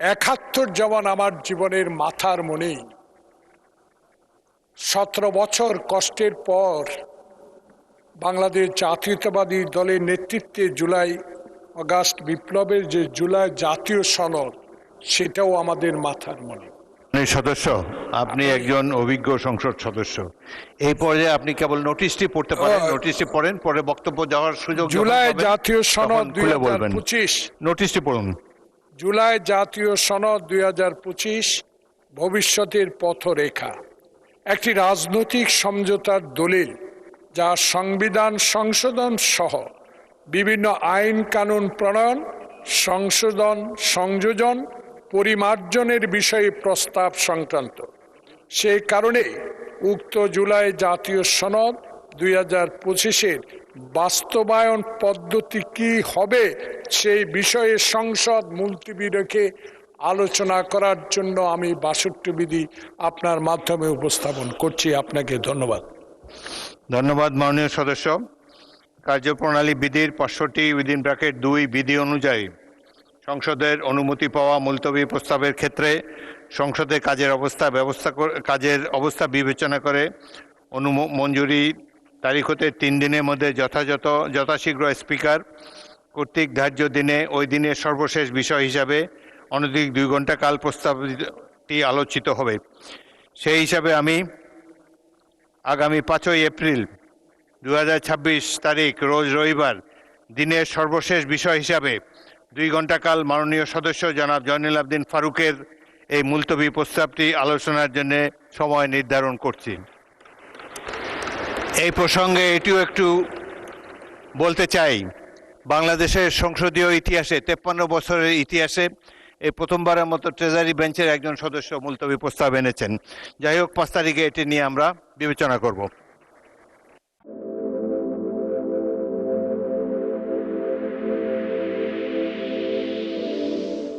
71 জবান আমার জীবনের মাথার মনে। 17 বছর কষ্টের পর বাংলাদেশ জাতীয়তাবাদী দলের নেতৃত্বে জুলাই আগস্ট বিপ্লবের যে জুলাই জাতীয় সনদ, সেটাও আমাদের মাথার মনে। সদস্য, আপনি একজন অভিজ্ঞ সংসদ সদস্য, এই পর্যায়ে আপনি কেবল নোটিশটি পড়তে পারেন। নোটিশটি পড়েন, পরে বক্তব্য দেওয়ার সুযোগ জুলাই জাতীয় সনদ 2025। নোটিশটি পড়ুন। জুলাই জাতীয় সনদ 2025 ভবিষ্যতের পথরেখা, একটি রাজনৈতিক সমঝোতার দলিল যা সংবিধান সংশোধন সহ বিভিন্ন আইন কানুন প্রণয়ন, সংশোধন, সংযোজন, পরিমার্জনের বিষয়ে প্রস্তাব সংক্রান্ত। সেই কারণে উক্ত জুলাই জাতীয় সনদ 2025-এর বাস্তবায়ন পদ্ধতি কি হবে সেই বিষয়ে সংসদ মুলতবি রেখে আলোচনা করার জন্য আমি 62 বিধি আপনার মাধ্যমে উপস্থাপন করছি। আপনাকে ধন্যবাদ। ধন্যবাদ মাননীয় সদস্য। কার্যপ্রণালী বিধির 65(2) বিধি অনুযায়ী সংসদের অনুমতি পাওয়া মুলতবি প্রস্তাবের ক্ষেত্রে সংসদে কাজের অবস্থা বিবেচনা করে মঞ্জুরি তারিখ হতে 3 দিনের মধ্যে যথাশীঘ্র স্পিকার কর্তৃক ধার্য দিনে ওই দিনের সর্বশেষ বিষয় হিসাবে অনধিক 2 ঘণ্টা কাল প্রস্তাবটি আলোচিত হবে। সেই হিসাবে আমি আগামী 5 এপ্রিল 2026 তারিখ রোজ রবিবার দিনের সর্বশেষ বিষয় হিসাবে 2 ঘণ্টা কাল মাননীয় সদস্য জনাব জয়নুল আবেদিন ফারুকের এই মুলতবি প্রস্তাবটি আলোচনার জন্য সময় নির্ধারণ করছি। এই প্রসঙ্গে এটিও একটু বলতে চাই, বাংলাদেশের সংসদীয় ইতিহাসে 53 বছরের ইতিহাসে এই প্রথমবারের মতো ট্রেজারি বেঞ্চের একজন সদস্য মুলতবি প্রস্তাব এনেছেন। যাই হোক, 5 তারিখে এটি নিয়ে আমরা বিবেচনা করব।